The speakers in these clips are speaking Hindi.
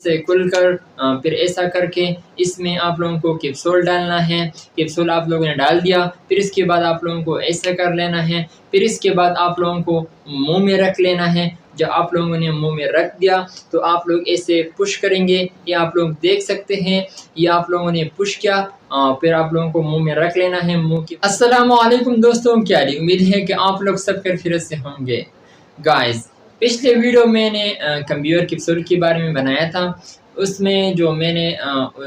इसे कुल कर फिर ऐसा करके इसमें आप लोगों को कैप्सूल डालना है। कैप्सूल आप लोगों ने डाल दिया, फिर इसके बाद आप लोगों को ऐसा कर लेना है। फिर इसके बाद आप लोगों को मुँह में रख लेना है। जब आप लोगों ने मुँह में रख दिया तो आप लोग ऐसे पुश करेंगे, ये आप लोग देख सकते हैं। ये आप लोगों ने पुश किया, फिर आप लोगों को मुँह में रख लेना है मुँह की। अस्सलामु अलैकुम दोस्तों, क्या हाल है? उम्मीद है कि आप लोग सब खैरियत से होंगे। गाइस, पिछले वीडियो मैंने कंप्यूटर कैप्सूल के बारे में बनाया था। उसमें जो मैंने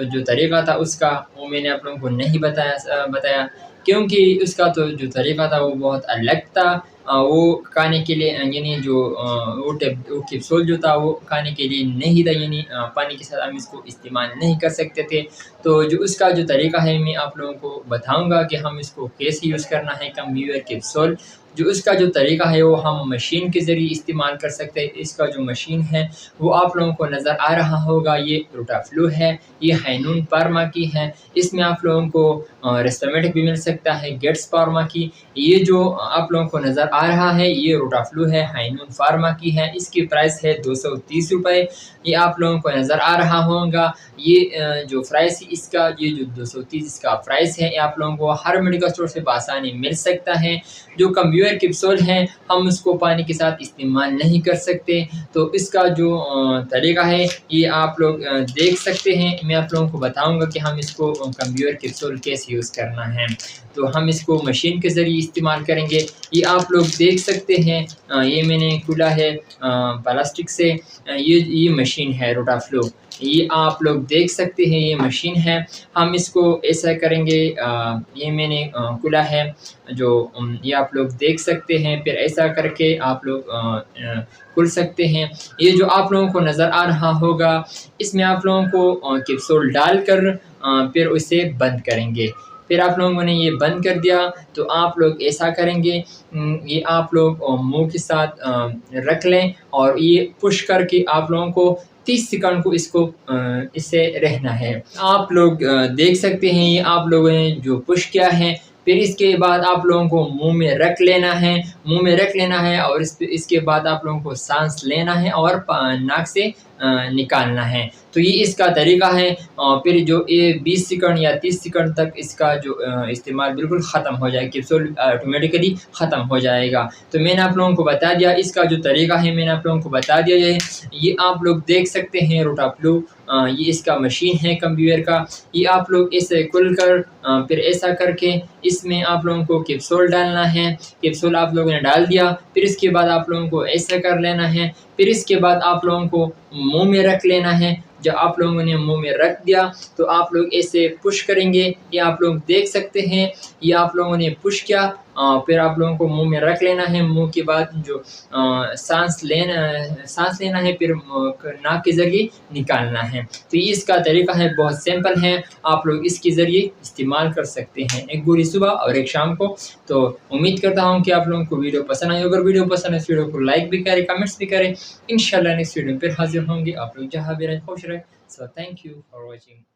जो तरीका था उसका वो मैंने आप लोगों को नहीं बताया क्योंकि उसका तो जो तरीका था वो बहुत अलग था। वो खाने के लिए यानी जो वो कैप्सूल जो था वो खाने के लिए नहीं था, यानी पानी के साथ हम इसको इस्तेमाल नहीं कर सकते थे। तो जो उसका जो तरीका है मैं आप लोगों को बताऊँगा कि हम इसको कैसे यूज़ करना है कंप्यूटर कैप्सूल। जो उसका जो तरीका है वो हम मशीन के ज़रिए इस्तेमाल कर सकते हैं। इसका जो मशीन है वो आप लोगों को नज़र आ रहा होगा, ये रोटाफ्लो है, ये हाइनून फार्मा की है। इसमें आप लोगों को रेस्टोमेटिक भी मिल सकता है, गेट्स फार्मा की। ये जो आप लोगों को नज़र आ रहा है ये रोटाफ्लो है, हाइनून फार्मा की है। इसकी प्राइस है 230 रुपये। ये आप लोगों को नज़र आ रहा होगा। ये जो प्राइस इसका, ये जो 230 इसका प्राइस है, ये आप लोगों को हर मेडिकल स्टोर से बआसानी मिल सकता है। जो कंप्यूटर कैप्सूल हैं हम उसको पानी के साथ इस्तेमाल नहीं कर सकते। तो इसका जो तरीका है ये आप लोग देख सकते हैं। मैं आप लोगों को बताऊंगा कि हम इसको कंप्यूटर कैप्सूल कैसे यूज़ करना है। तो हम इसको मशीन के ज़रिए इस्तेमाल करेंगे। ये आप लोग देख सकते हैं, ये मैंने खुला है प्लास्टिक से। ये मशीन है रोटाफ्लो, ये आप लोग देख सकते हैं ये मशीन है। हम इसको ऐसा करेंगे, ये मैंने खुला है जो ये आप लोग देख सकते हैं। फिर ऐसा करके आप लोग खुल सकते हैं। ये जो आप लोगों को नज़र आ रहा होगा इसमें आप लोगों को कैप्सूल डालकर फिर उसे बंद करेंगे। फिर आप लोगों ने ये बंद कर दिया तो आप लोग ऐसा करेंगे, ये आप लोग मुँह के साथ रख लें और ये पुश करके आप लोगों को 30 सेकंड को इसको इससे रहना है। आप लोग देख सकते हैं, ये आप लोगों ने जो पुश किया है। फिर इसके बाद आप लोगों को मुँह में रख लेना है, मुँह में रख लेना है और इसके बाद आप लोगों को साँस लेना है और नाक से निकालना है। तो ये इसका तरीका है। फिर जो ये 20 सेकंड या 30 सेकंड तक इसका जो इस्तेमाल बिल्कुल ख़त्म हो जाएगा, कैप्सूल ऑटोमेटिकली ख़त्म हो जाएगा। तो मैंने आप लोगों को बता दिया इसका जो तरीका है, मैंने आप लोगों को बता दिया है। ये आप लोग देख सकते हैं रोटाफ्लो, ये इसका मशीन है कंप्यूटर का। ये आप लोग इसे खुल कर फिर ऐसा करके इसमें आप लोगों को कैप्सूल डालना है। कैप्सूल आप लोगों ने डाल दिया, फिर इसके बाद आप लोगों को ऐसा कर लेना है। फिर इसके बाद आप लोगों को मुँह में रख लेना है। जब आप लोगों ने मुँह में रख दिया तो आप लोग ऐसे पुश करेंगे, ये आप लोग देख सकते हैं। ये आप लोगों ने पुश किया, फिर आप लोगों को मुँह में रख लेना है। मुँह के बाद जो साँस लेना है, फिर नाक के ज़रिए निकालना है। तो ये इसका तरीका है, बहुत सिंपल है। आप लोग इसके ज़रिए इस्तेमाल कर सकते हैं, एक पूरी सुबह और एक शाम को। तो उम्मीद करता हूँ कि आप लोगों को वीडियो पसंद आई। अगर वीडियो पसंद है इस वीडियो को लाइक भी करें, कमेंट्स भी करें। इंशाल्लाह नेक्स्ट वीडियो में फिर हाज़िर होंगे। आप लोग जहाँ भी रहें खुश रहें। So thank you for watching.